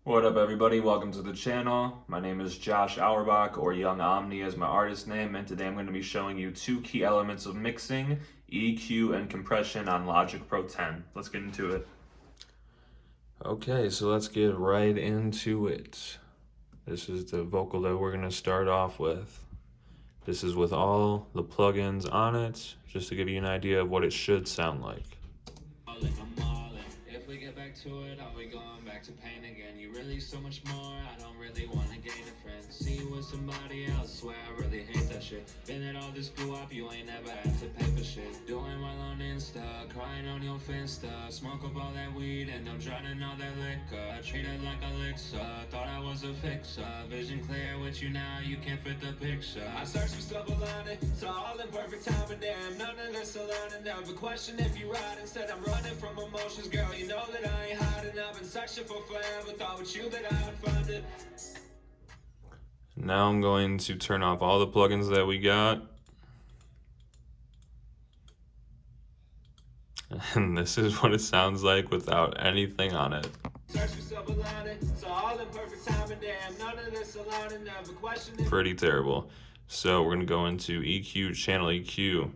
What up, everybody? Welcome to the channel. My name is Josh Auerbach, or Young Omni as my artist name, and today I'm going to be showing you two key elements of mixing, EQ and compression on Logic Pro 10. Let's get into it. Okay, so let's get right into it. This is the vocal that we're going to start off with. This is with all the plugins on it, just to give you an idea of what it should sound like. If we get back to it, are we going back to pain again? You really so much more, I don't really want to gain a friend. See you with somebody else, swear I really hate that shit. Been at all this grew up, you ain't never had to pay for shit. Doing well on Insta, crying on your Finsta. Smoke up all that weed and I'm drowning all that liquor. Treated like a elixir, thought I was a fixer. Vision clear with you now, you can't fit the picture. I searched for silver lining, saw all in perfect time, but damn, none of this aligning. Never question if you ride, instead I'm running from emotions, girl, you know that I ain't hiding. I've been searching for forever, thought with you that I would find it. Now I'm going to turn off all the plugins that we got. And this is what it sounds like without anything on it. Pretty terrible. So we're going to go into EQ, channel EQ.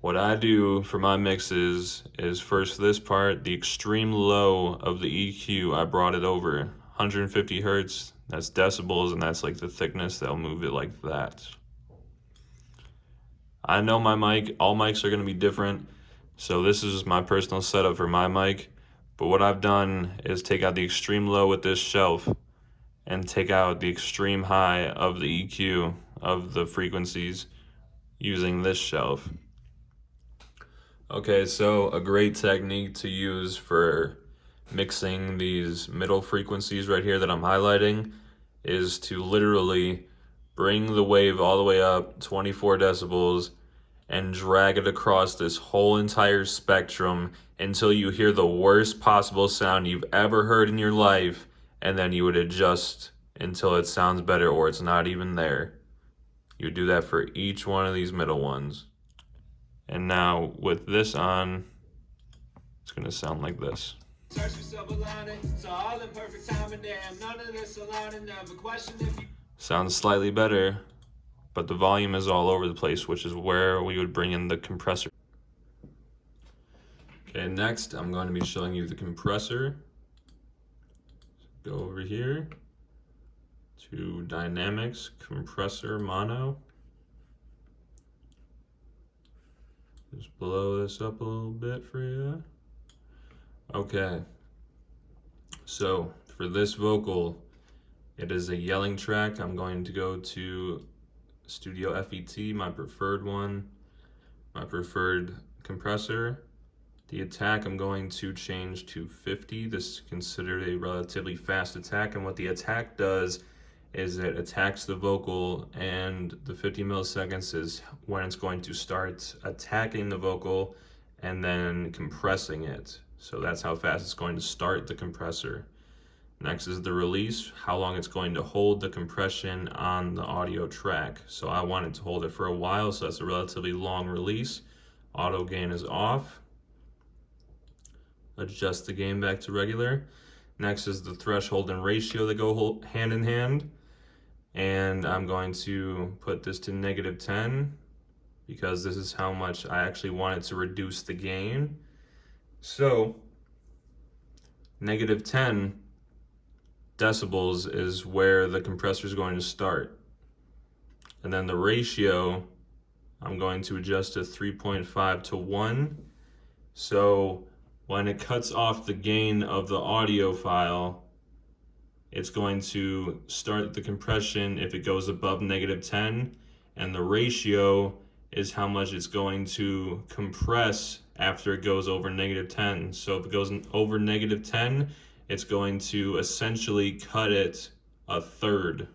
What I do for my mixes is first this part, the extreme low of the EQ, I brought it over 150 hertz. That's decibels, and that's like the thickness that'll move it like that. I know my mic, all mics are going to be different, so this is my personal setup for my mic. But what I've done is take out the extreme low with this shelf and take out the extreme high of the EQ of the frequencies using this shelf. Okay, so a great technique to use for mixing these middle frequencies right here that I'm highlighting is to literally bring the wave all the way up 24 decibels and drag it across this whole entire spectrum until you hear the worst possible sound you've ever heard in your life, and then you would adjust until it sounds better or it's not even there. You would do that for each one of these middle ones. And now with this on, it's going to sound like this. Sounds slightly better, but the volume is all over the place, which is where we would bring in the compressor. Okay, next I'm going to be showing you the compressor. Go over here to Dynamics, Compressor, Mono. Just blow this up a little bit for you. Okay, so for this vocal, it is a yelling track. I'm going to go to Studio FET, my preferred one, my preferred compressor. The attack I'm going to change to 50. This is considered a relatively fast attack, and what the attack does is it attacks the vocal, and the 50 milliseconds is when it's going to start attacking the vocal and then compressing it. So that's how fast it's going to start the compressor. Next is the release, how long it's going to hold the compression on the audio track. So I want it to hold it for a while, so that's a relatively long release. Auto gain is off. Adjust the gain back to regular. Next is the threshold and ratio that go hand in hand. And I'm going to put this to -10 because this is how much I actually wanted to reduce the gain. So -10 decibels is where the compressor is going to start. And then the ratio, I'm going to adjust to 3.5 to 1. So when it cuts off the gain of the audio file, it's going to start the compression if it goes above -10, and the ratio is how much it's going to compress after it goes over -10. So if it goes over -10, it's going to essentially cut it a third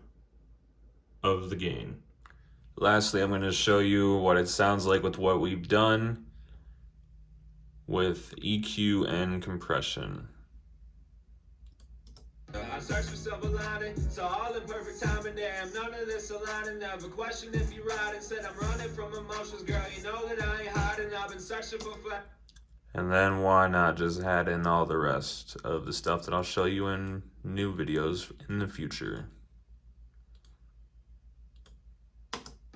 of the gain. Lastly, I'm going to show you what it sounds like with what we've done with EQ and compression. I searched for silver lining, saw all in perfect time, and damn, none of this aligning. Never question if you ride, instead I'm running from emotions, girl, you know that I ain't hiding. I've been searching for flat. And then why not just add in all the rest of the stuff that I'll show you in new videos in the future.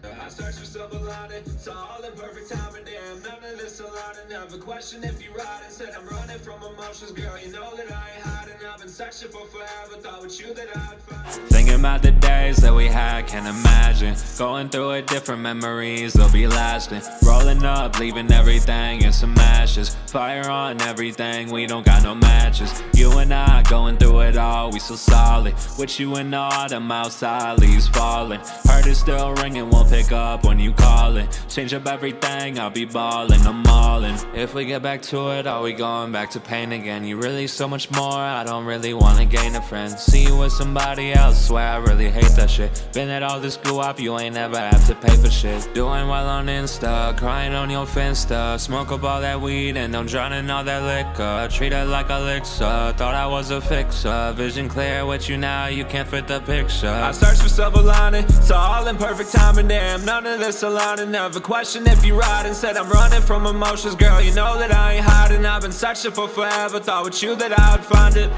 I searched for silver lining, saw all in perfect time, and damn, none of this aligning. Never question if you ride and said I'm running from emotions, girl. You know that I ain't hiding. I've been searching for forever, thought with you that I'd find. Thinking about the days that we had, can't imagine. Going through it, different memories, they'll be lasting. Rolling up, leaving everything in some ashes. Fire on everything, we don't got no matches. You and I going through it all, we so solid. With you in the autumn, outside, leaves falling. Heart is still ringing, won't pick up when you call it. Change up everything, I'll be ballin', I'm all in. If we get back to it, are we going back to pain again? You really so much more, I don't really wanna gain a friend. See you with somebody else, swear I really hate that shit. Been at all this screw up, you ain't never have to pay for shit. Doing well on Insta, crying on your Finsta. Smoke up all that weed and I'm drowning all that liquor. Treat it like elixir, thought I was a fixer. Vision clear with you now, you can't fit the picture. I searched for silver lining, saw all in perfect time, and damn, none of this aligning. Never question if you ride and said I'm running from emotions, girl. You know that I ain't hiding. I've been searching for forever, thought with you that I would find it.